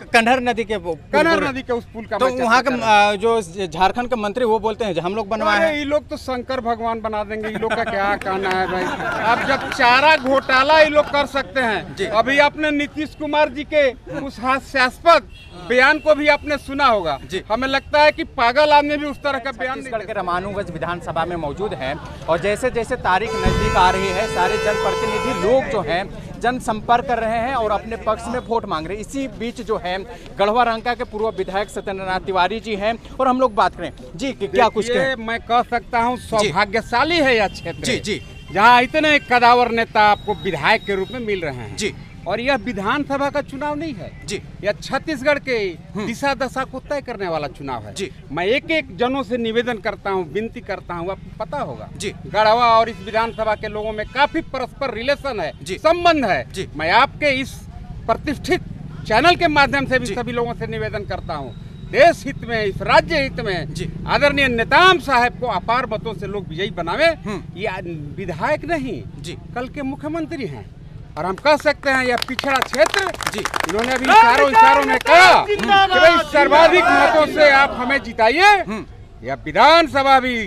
कन्हर नदी के उस पुल का तो वहाँ का जो झारखंड के मंत्री वो बोलते हैं हम लोग बनवाए हैं। ये लोग तो शंकर भगवान बना देंगे, ये लोग का क्या कहना है भाई। अब जब चारा घोटाला ये लोग कर सकते हैं, अभी आपने नीतीश कुमार जी के उस हास्यास्पद बयान को भी आपने सुना होगा। हमें लगता है कि पागल आदमी भी उस तरह का बयान छत्तीसगढ़ के रामानुगंज विधानसभा में मौजूद हैं और जैसे जैसे तारीख नजदीक आ रही है सारे जनप्रतिनिधि लोग जो हैं जनसंपर्क कर रहे हैं और अपने पक्ष में वोट मांग रहे हैं। इसी बीच जो है गढ़वा रंका के पूर्व विधायक सत्येंद्रनाथ तिवारी जी हैं और हम लोग बात करें जी क्या कुछ कहें। मैं कह सकता हूँ सौभाग्यशाली है यह क्षेत्र जहाँ इतने कदावर नेता आपको विधायक के रूप में मिल रहे हैं जी। और यह विधानसभा का चुनाव नहीं है जी, यह छत्तीसगढ़ के दिशा दशा को तय करने वाला चुनाव है जी। मैं एक एक जनों से निवेदन करता हूं, विनती करता हूं, आपको पता होगा जी गढ़वा और इस विधानसभा के लोगों में काफी परस्पर रिलेशन है, संबंध है जी। मैं आपके इस प्रतिष्ठित चैनल के माध्यम से भी सभी लोगों से निवेदन करता हूँ, देश हित में, इस राज्य हित में आदरणीय नेताम साहब को अपार मतों से लोग विजयी बनावे। ये विधायक नहीं जी, कल के मुख्यमंत्री हैं और हम कह सकते हैं यह पिछड़ा क्षेत्र जी। इन्होंने अभी इशारों में कहा कि भाई सर्वाधिक मतों से आप हमें जिताइए। यह विधानसभा भी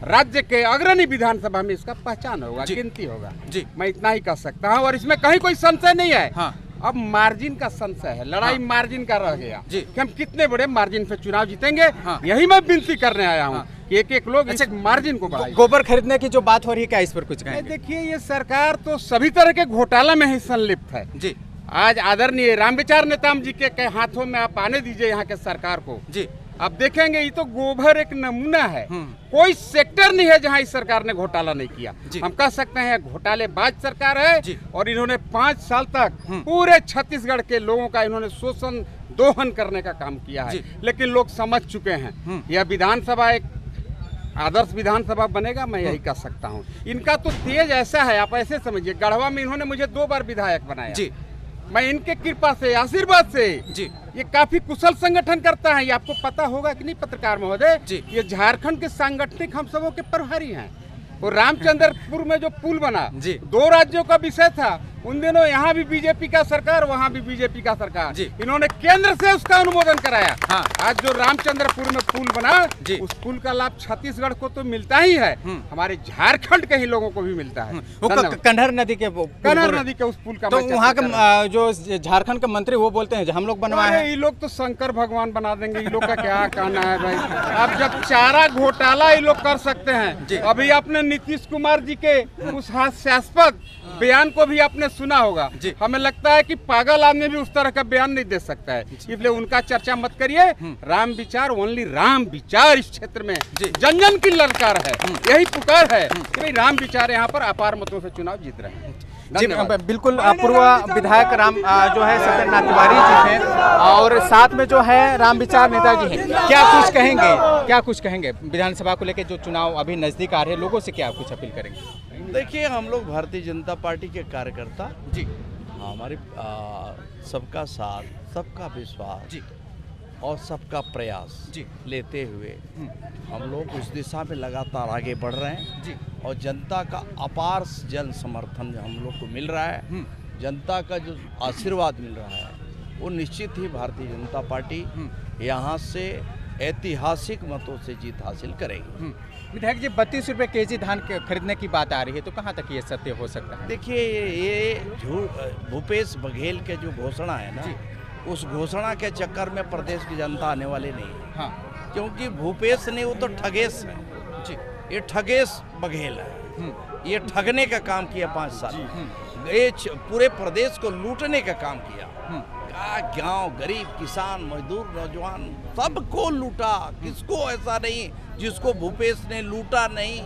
राज्य के अग्रणी विधानसभा में इसका पहचान होगा, गिनती होगा जी। मैं इतना ही कह सकता हूँ और इसमें कहीं कोई संशय नहीं है। हाँ। अब मार्जिन का संशय है, लड़ाई मार्जिन का रह गया कि हम कितने बड़े मार्जिन पे चुनाव जीतेंगे। हाँ। यही मैं विनती करने आया हूँ कि एक एक लोग इस मार्जिन को बढ़ाएं। गोबर खरीदने की जो बात हो रही है क्या इस पर कुछ कहें? देखिए ये सरकार तो सभी तरह के घोटाला में ही संलिप्त है जी। आज आदरणीय रामविचार नेताम जी के हाथों में आप आने दीजिए यहाँ के सरकार को जी। आप देखेंगे ये तो गोबर एक नमूना है, कोई सेक्टर नहीं है जहां इस सरकार ने घोटाला नहीं किया। हम कह सकते हैं घोटालेबाज सरकार है और इन्होंने 5 साल तक पूरे छत्तीसगढ़ के लोगों का इन्होंने शोषण दोहन करने का काम किया है। लेकिन लोग समझ चुके हैं यह विधानसभा एक आदर्श विधानसभा बनेगा, मैं यही कह सकता हूँ। इनका तो तेज ऐसा है, आप ऐसे समझिए, गढ़वा में इन्होंने मुझे 2 बार विधायक बनाया जी। मैं इनके कृपा से, आशीर्वाद से जी, ये काफी कुशल संगठन करता है। ये आपको पता होगा कि नहीं पत्रकार महोदय, ये झारखंड के सांगठनिक हम सबों के प्रभारी हैं। और रामचंद्रपुर में जो पुल बना 2 राज्यों का विषय था, उन दिनों यहाँ भी बीजेपी का सरकार, वहाँ भी बीजेपी का सरकार, इन्होंने केंद्र से उसका अनुमोदन कराया। हाँ। आज जो रामचंद्रपुर में पुल बना उस पुल का लाभ छत्तीसगढ़ को तो मिलता ही है, हमारे झारखंड के ही लोगों को भी मिलता है। कन्हर नदी के उस पुल का तो वहाँ का जो झारखंड के मंत्री वो बोलते हैं हम लोग बनवाए हैं। ये लोग तो शंकर भगवान बना देंगे, ये लोग का क्या कहना है भाई। अब जब चारा घोटाला ये लोग कर सकते हैं, अभी आपने नीतीश कुमार जी के उस हास्यास्पद बयान को भी आपने सुना होगा। हमें लगता है कि पागल आदमी भी उस तरह का बयान नहीं दे सकता है, इसलिए उनका चर्चा मत करिए। राम विचार, ओनली राम विचार इस क्षेत्र में जन जन की ललकार है, यही पुकार है कि भाई राम विचार यहाँ पर अपार मतों से चुनाव जीत रहे हैं जी। बिल्कुल पूर्व विधायक राम जो है सत्येंद्रनाथ तिवारी जी हैं और साथ में जो है राम विचार नेताजी हैं। क्या कुछ कहेंगे विधानसभा को लेकर, जो चुनाव अभी नजदीक आ रहे हैं, लोगों से क्या कुछ अपील करेंगे? देखिए हम लोग भारतीय जनता पार्टी के कार्यकर्ता जी, हमारी सबका साथ, सबका विश्वास जी और सबका प्रयास जी लेते हुए हम लोग उस दिशा में लगातार आगे बढ़ रहे हैं जी। और जनता का अपार जन समर्थन हम लोग को मिल रहा है, जनता का जो आशीर्वाद मिल रहा है, वो निश्चित ही भारतीय जनता पार्टी यहाँ से ऐतिहासिक मतों से जीत हासिल करेगी। विधायक जी 32 रुपये केजी धान खरीदने की बात आ रही है, तो कहाँ तक ये सत्य हो सकता है? देखिए ये भूपेश बघेल के जो घोषणा है ना, उस घोषणा के चक्कर में प्रदेश की जनता आने वाली नहीं है। हाँ। क्योंकि भूपेश नहीं, वो तो ठगेश है जी। ये ठगेश बघेल है, ये ठगने का काम किया 5 साल, ये पूरे प्रदेश को लूटने का काम किया। गांव गरीब किसान मजदूर नौजवान सबको लूटा, किसको ऐसा नहीं जिसको भूपेश ने लूटा नहीं,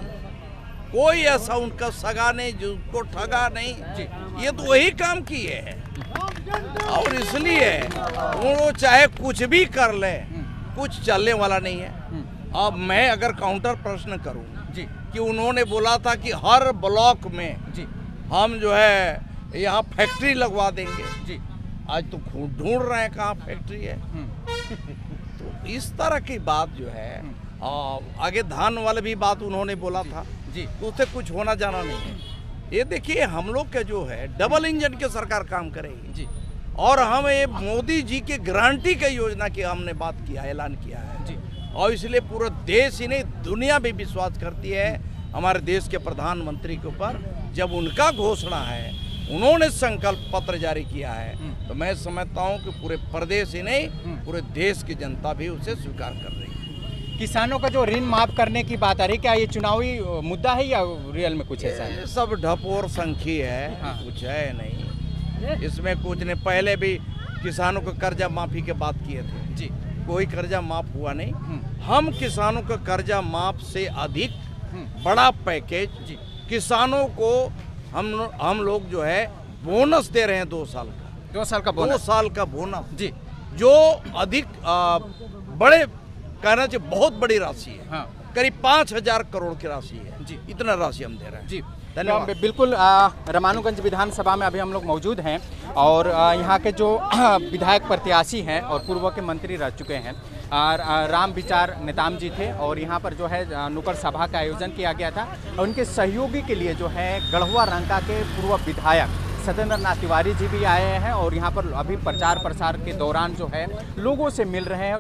कोई ऐसा उनका सगा नहीं जिसको ठगा नहीं जी। ये तो वही काम किए है और इसलिए वो चाहे कुछ भी कर ले, कुछ चलने वाला नहीं है। अब मैं अगर काउंटर प्रश्न करूं जी कि उन्होंने बोला था कि हर ब्लॉक में जी हम जो है यहाँ फैक्ट्री लगवा देंगे जी, आज तो ढूंढ रहे हैं कहाँ फैक्ट्री है। तो इस तरह की बात जो है, आगे धान वाले भी बात उन्होंने बोला था जी, तो उससे कुछ होना जाना नहीं है। ये देखिए हम लोग के जो है डबल इंजन के सरकार काम करेगी जी, और हम ये मोदी जी की गारंटी की योजना की हमने बात किया, ऐलान किया है जी। और इसलिए पूरा देश ही नहीं दुनिया भी विश्वास करती है हमारे देश के प्रधानमंत्री के ऊपर। जब उनका घोषणा है, उन्होंने संकल्प पत्र जारी किया है, तो मैं समझता हूं कि पूरे प्रदेश ही नहीं पूरे देश की जनता भी उसे स्वीकार कर रही है। किसानों का जो ऋण माफ करने की बात आ रही है, क्या ये चुनावी मुद्दा है या रियल में कुछ ऐसा है? सब ढपोर संखी है, हाँ। कुछ है नहीं इसमें, कुछ नहीं। पहले भी किसानों को कर्जा माफी की बात किए थे जी, कोई कर्जा माफ हुआ नहीं। हम किसानों का कर्जा माफ से अधिक बड़ा पैकेज जी किसानों को हम लोग जो है बोनस दे रहे हैं 2 साल का। 2 साल का 2 बोनस साल का बोनस जी, जो अधिक बड़े कहना चाहिए बहुत बड़ी राशि है। हाँ। करीब 5,000 करोड़ की राशि है जी। इतना राशि हम दे रहे हैं जी। धन्यवाद। तो बिल्कुल रामानुगंज विधानसभा में अभी हम लोग मौजूद हैं और यहाँ के जो विधायक प्रत्याशी हैं और पूर्व के मंत्री रह चुके हैं राम विचार नेताम जी थे और यहाँ पर जो है नुक्कड़ सभा का आयोजन किया गया था। और उनके सहयोगी के लिए जो है गढ़वा रंका के पूर्व विधायक सत्येंद्र नाथ तिवारी जी भी आए हैं और यहाँ पर अभी प्रचार प्रसार के दौरान जो है लोगों से मिल रहे हैं।